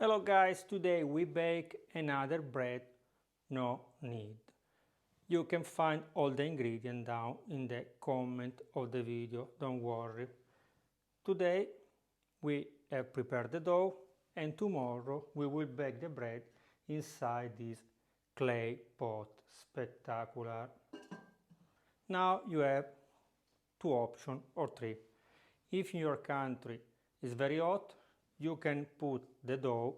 Hello guys, today we bake another bread, no knead. You can find all the ingredients down in the comment of the video, don't worry. Today we have prepared the dough and tomorrow we will bake the bread inside this clay pot. Spectacular. Now you have two options or three. If in your country is very hot, you can put the dough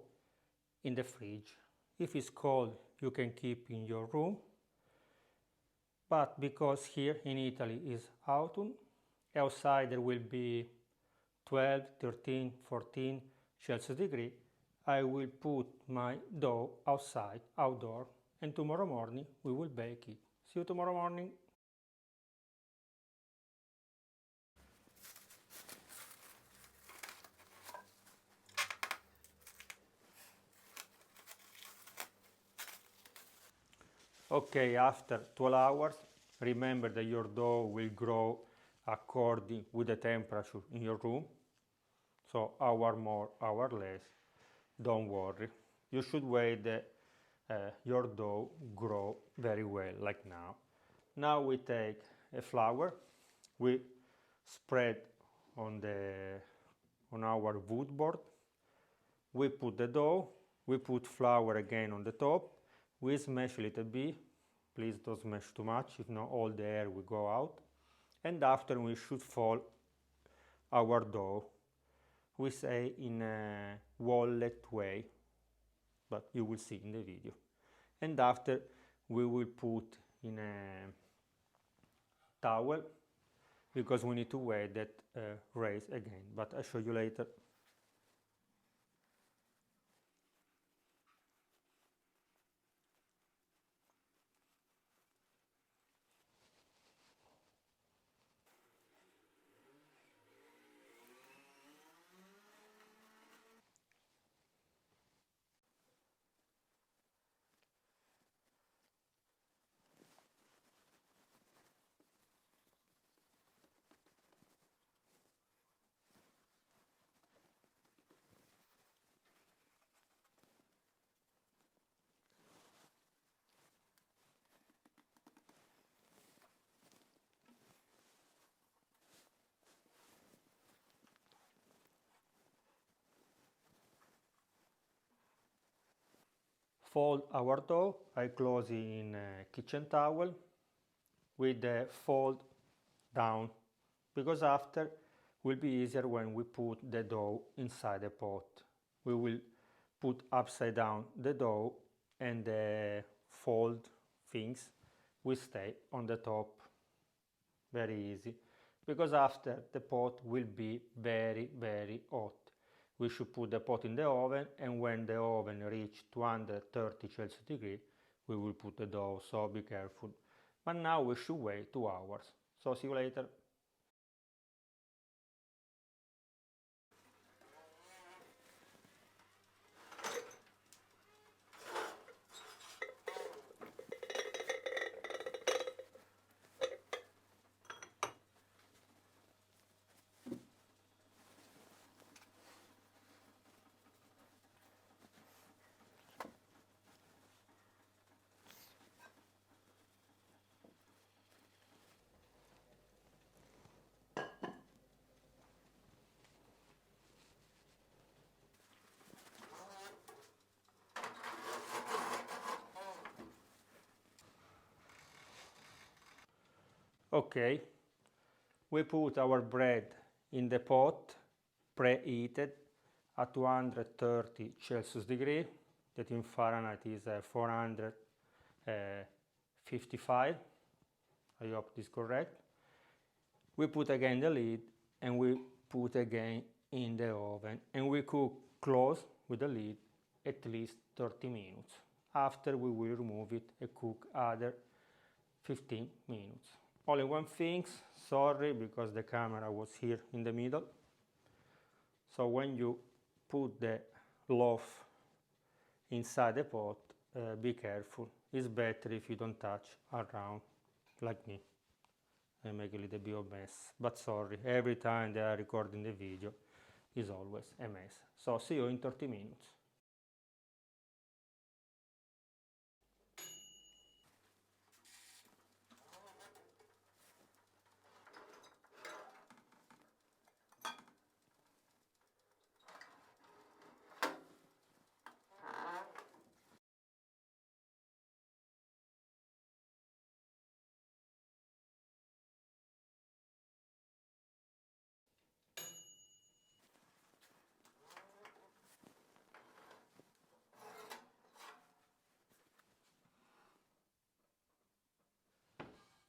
in the fridge. If it's cold, you can keep in your room. But because here in Italy is autumn, outside there will be 12, 13, 14 Celsius degree, I will put my dough outside, outdoor, and tomorrow morning we will bake it. See you tomorrow morning. Okay, after 12 hours, remember that your dough will grow according with the temperature in your room. So hour more, hour less, don't worry. You should wait that your dough grow very well, like now. Now we take a flour, we spread on our wood board. We put the dough, we put flour again on the top. We smash a little bit, please don't smash too much, if not all the air will go out. And after we should fold our dough, we say in a wallet way, but you will see in the video. And after we will put in a towel, because we need to wait that raise again, but I'll show you later. Fold our dough, I close in a kitchen towel with the fold down, because after will be easier when we put the dough inside the pot. We will put upside down the dough and the fold things will stay on the top. Very easy, because after the pot will be very, very hot. We should put the pot in the oven, and when the oven reach 230 Celsius degree, we will put the dough, so be careful. But now we should wait 2 hours. So see you later. Okay, we put our bread in the pot, preheated at 230 Celsius degree, that in Fahrenheit is 455. I hope this is correct. We put again the lid and we put again in the oven, and we cook close with the lid at least 30 minutes. After we will remove it and cook other 15 minutes. Only one thing, sorry, because the camera was here in the middle. So when you put the loaf inside the pot, be careful. It's better if you don't touch around, like me. I make a little bit of mess, but sorry, every time they are recording the video is always a mess. So see you in 30 minutes.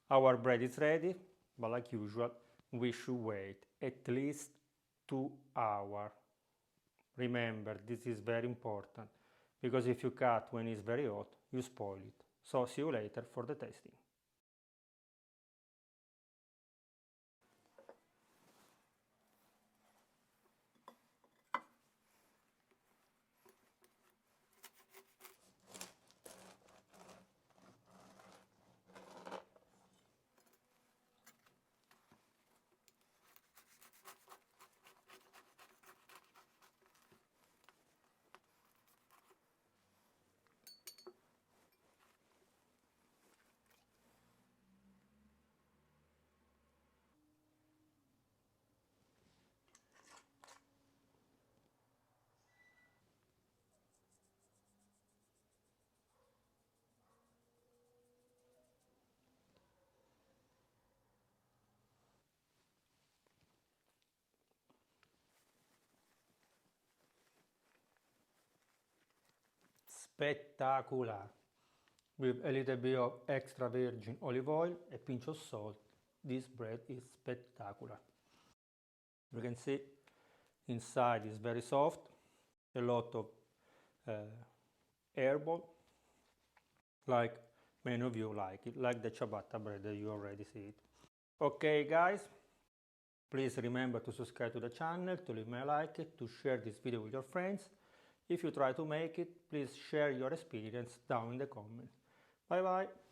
Our bread is ready, but like usual, we should wait at least 2 hours. Remember, this is very important, because if you cut when it's very hot, you spoil it. So see you later for the tasting. Spectacular! With a little bit of extra virgin olive oil, a pinch of salt, this bread is spectacular. You can see inside is very soft, a lot of herbal, like many of you like it, like the ciabatta bread that you already see it. Okay guys, please remember to subscribe to the channel, to leave me a like, to share this video with your friends. If you try to make it, please share your experience down in the comments. Bye bye!